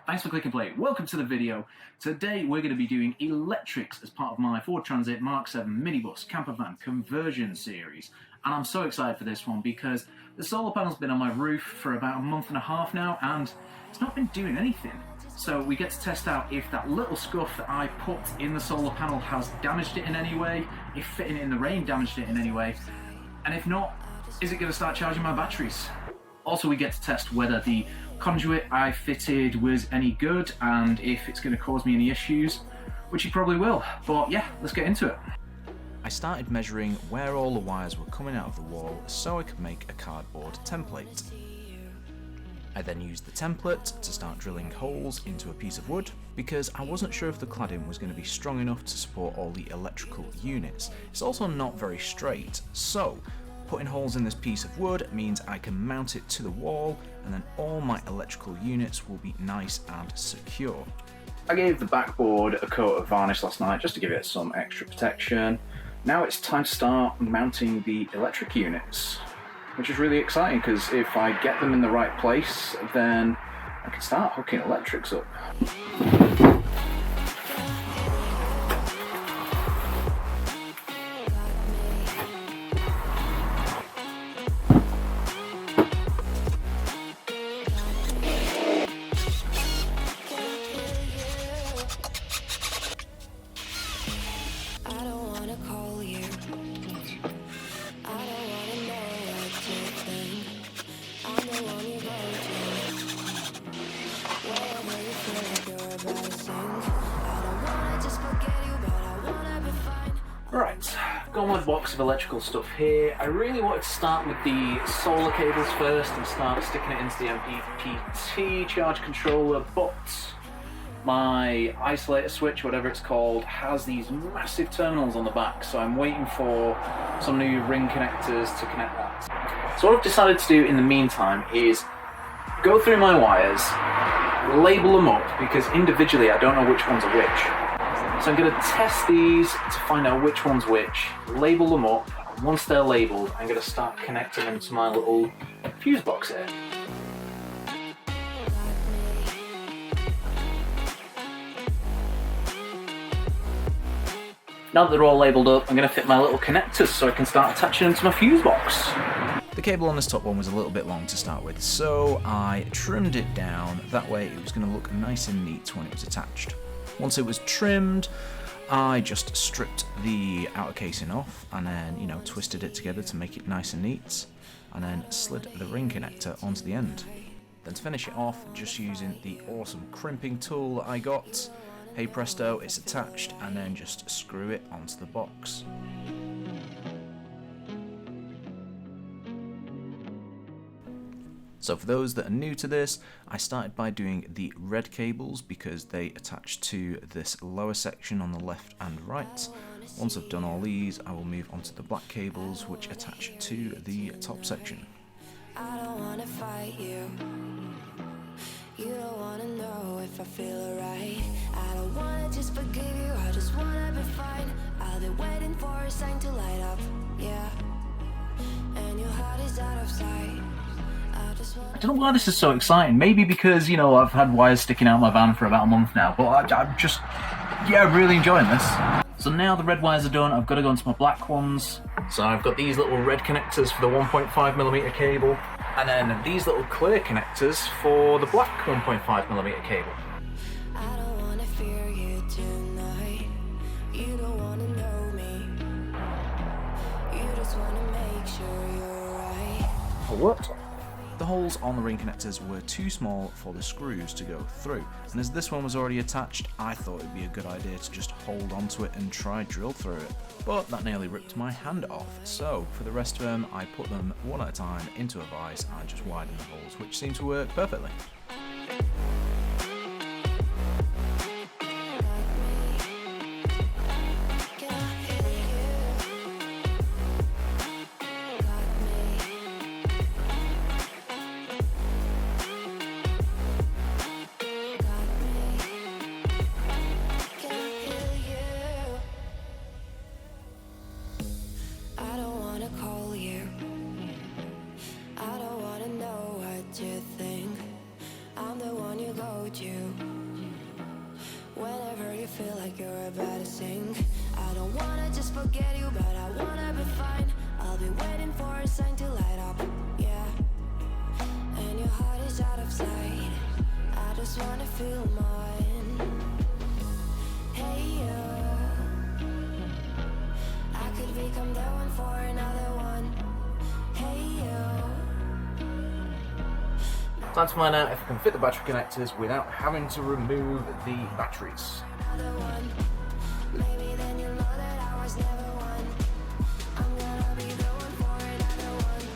Thanks for clicking play. Welcome to the video. Today we're going to be doing electrics as part of my Ford Transit Mark 7 Minibus Campervan Conversion series. And I'm so excited for this one because the solar panel's been on my roof for about a month and a half now and it's not been doing anything. So we get to test out if that little scuff that I put in the solar panel has damaged it in any way, if fitting it in the rain damaged it in any way, and if not, is it going to start charging my batteries? Also, we get to test whether the conduit I fitted was any good and if it's going to cause me any issues, which it probably will. But yeah, let's get into it. I started measuring where all the wires were coming out of the wall so I could make a cardboard template. I then used the template to start drilling holes into a piece of wood because I wasn't sure if the cladding was going to be strong enough to support all the electrical units. It's also not very straight, so putting holes in this piece of wood means I can mount it to the wall and then all my electrical units will be nice and secure. I gave the backboard a coat of varnish last night just to give it some extra protection. Now it's time to start mounting the electric units, which is really exciting because if I get them in the right place, then I can start hooking electrics up. Right, got my box of electrical stuff here. I really wanted to start with the solar cables first and start sticking it into the mppt charge controller, but my isolator switch, whatever it's called, has these massive terminals on the back, so I'm waiting for some new ring connectors to connect that. So what I've decided to do in the meantime is go through my wires, label them up, because individually I don't know which ones are which. So I'm going to test these to find out which one's which, label them up. Once they're labelled, I'm going to start connecting them to my little fuse box here. Now that they're all labelled up, I'm going to fit my little connectors so I can start attaching them to my fuse box. The cable on this top one was a little bit long to start with, so I trimmed it down. That way it was going to look nice and neat when it was attached. Once it was trimmed, I just stripped the outer casing off and then, twisted it together to make it nice and neat, and then slid the ring connector onto the end. Then to finish it off, just using the awesome crimping tool that I got, hey presto, it's attached, and then just screw it onto the box. So for those that are new to this, I started by doing the red cables because they attach to this lower section on the left and right. Once I've done all these, I will move on to the black cables which attach to the top section. I don't wanna fight you. You don't wanna know if I feel alright. I don't wanna just forgive you, I just wanna be fine. I've been waiting for a sign to light up, yeah. And your heart is out of sight. I don't know why this is so exciting. Maybe because, I've had wires sticking out my van for about a month now, but I'm just, really enjoying this. So now the red wires are done, I've got to go into my black ones. So I've got these little red connectors for the 1.5mm cable, and then these little clear connectors for the black 1.5mm cable. I don't wanna fear you tonight. You don't wanna know me. You just wanna make sure you're right. What? The holes on the ring connectors were too small for the screws to go through, and as this one was already attached, I thought it'd be a good idea to just hold onto it and try drill through it. But that nearly ripped my hand off, so for the rest of them I put them one at a time into a vise and just widened the holes, which seemed to work perfectly. Call you. I don't wanna know what you think. we're about to sink. I don't wanna just forget you, but I wanna be fine. I'll be waiting for a sign to light up, yeah. And your heart is out of sight. I just wanna feel mine. Hey you, I could become the one for another one. Hey you. Time to find out if I can fit the battery connectors without having to remove the batteries. Another one. Maybe then you'll know that I was never one. I'm gonna be the one for another one.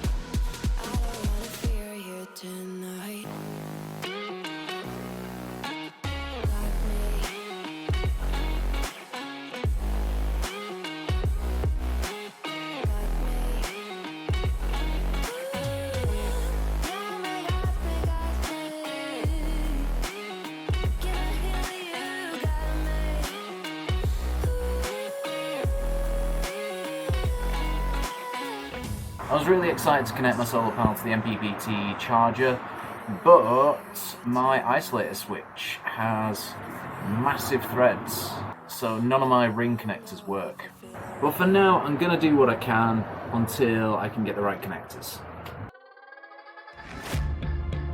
I don't wanna fear you tonight. Like me. Like me. Now make us can I heal you? Got me. I was really excited to connect my solar panel to the mppt charger, but my isolator switch has massive threads, so none of my ring connectors work. But for now, I'm gonna do what I can until I can get the right connectors.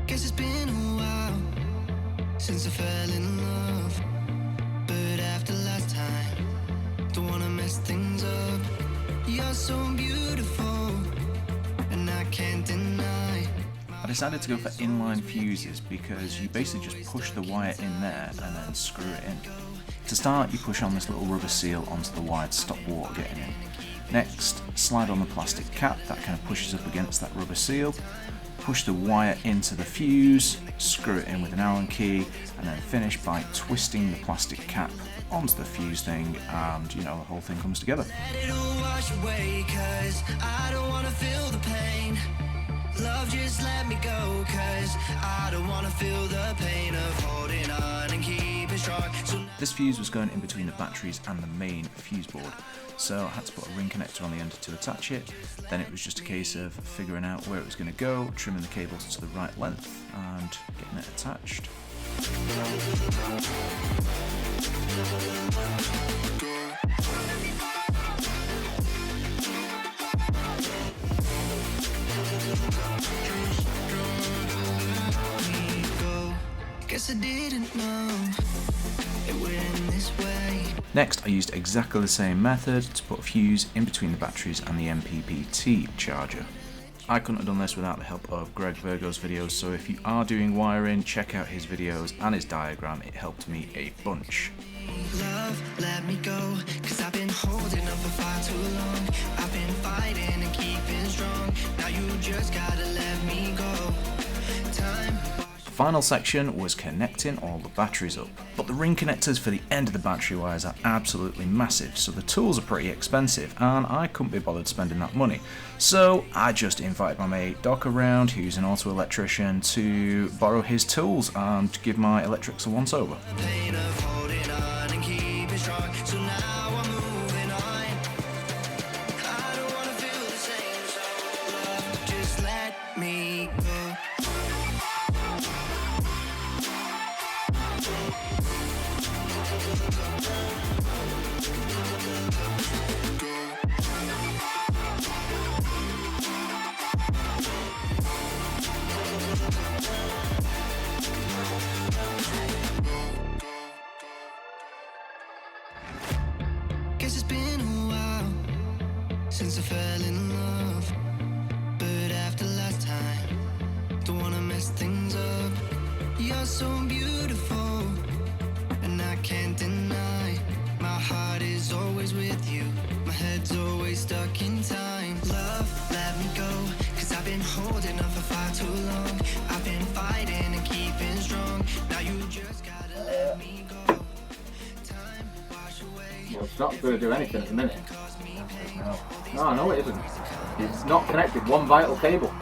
Guess it's been a while since I fell in love, but after last time, don't wanna mess things up. You're so beautiful, and I can't deny. I decided to go for inline fuses because you basically just push the wire in there and then screw it in. To start, you push on this little rubber seal onto the wire to stop water getting in. Next, slide on the plastic cap that kind of pushes up against that rubber seal. Push the wire into the fuse, screw it in with an Allen key, and then finish by twisting the plastic cap onto the fuse thing, and you know, the whole thing comes together. Let it all wash away, 'cause I don't wanna feel the pain. Love, just let me go, 'cause I don't wanna feel the pain of holding on and keeping strong. So This fuse was going in between the batteries and the main fuse board, so I had to put a ring connector on the end to attach it. Then it was just a case of figuring out where it was going to go, trimming the cables to the right length, and getting it attached. guess I didn't know it went this way. Next, I used exactly the same method to put a fuse in between the batteries and the mppt charger. I couldn't have done this without the help of Greg Virgo's videos, so if you are doing wiring, check out his videos and his diagram, it helped me a bunch. Love, let me go, 'cause I've been holding on for far too long. I've been fighting and keeping strong. Now you just gotta let me go. Time. The final section was connecting all the batteries up, but the ring connectors for the end of the battery wires are absolutely massive, so the tools are pretty expensive and I couldn't be bothered spending that money. So I just invited my mate Doc around, who's an auto electrician, to borrow his tools and give my electrics a once over. Pain of holding on and keeping strong. So now I'm moving on. I don't wanna feel the same, so love, just let me go. Guess it's been a while since I fell in love, but after last time, don't wanna mess things up. You're so beautiful, and I can't deny. My heart is always with you, my head's always stuck in time. Love, let me go, 'cause I've been holding on for far too long. I've been fighting and keeping strong. Now you just gotta let me go. Time wash away. Well, it's not going to do anything at the minute. No, it isn't. It's not connected. One vital cable.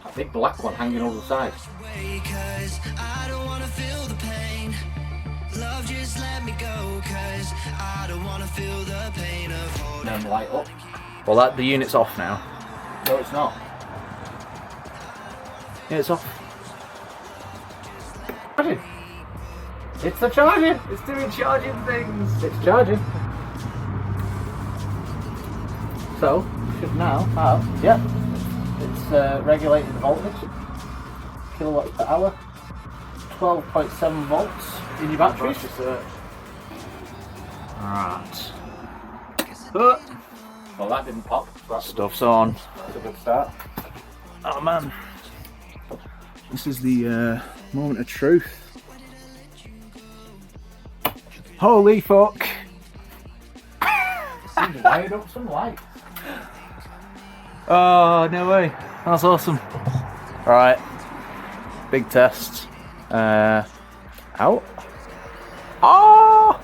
That big black one hanging over the side. 'Cause I don't wanna feel the pain. Love, just let me go, 'cause I don't wanna feel the pain of holding. Then light up. Well, the unit's off now. No, it's not. Yeah, it's off. Imagine. It's the charging! It's doing charging things! It's charging. So, should now have, it's regulating the voltage, kilowatts per hour, 12.7 volts in your batteries. Right. Well, that didn't pop. Stuff's on. That's a good start. Oh man. This is the moment of truth. Holy fuck. Seems wired up some lights. Oh, no way. That's awesome. Alright. Big test. Out. Oh!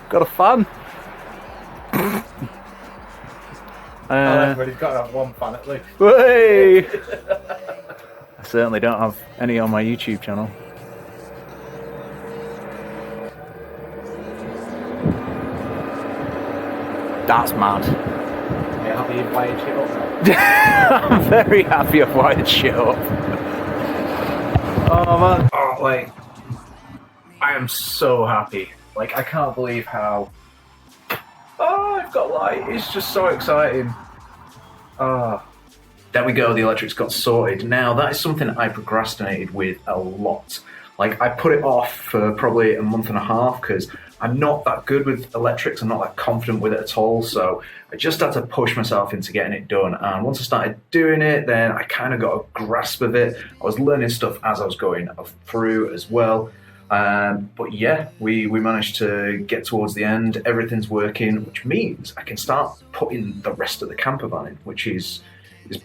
Got a fan. Everybody's got to have one fan at least. Hey! I certainly don't have any on my YouTube channel. That's mad. Yeah, happy you've wired shit up now. I'm very happy I've wired shit up. Oh man. Oh, like, I am so happy. Like, I can't believe how... Oh, I've got light. It's just so exciting. There we go, the electrics got sorted. Now, that is something I procrastinated with a lot. Like, I put it off for probably a month and a half because I'm not that good with electrics. I'm not that confident with it at all. So I just had to push myself into getting it done. And once I started doing it, then I kind of got a grasp of it. I was learning stuff as I was going through as well. But yeah, we managed to get towards the end. Everything's working, which means I can start putting the rest of the camper van in, which is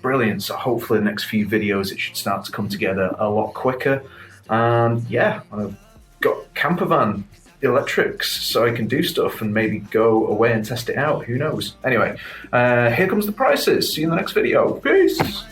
brilliant. So hopefully the next few videos, it should start to come together a lot quicker. And yeah, I've got camper van electrics so I can do stuff and maybe go away and test it out. Who knows? Anyway, here comes the prices. See you in the next video. Peace.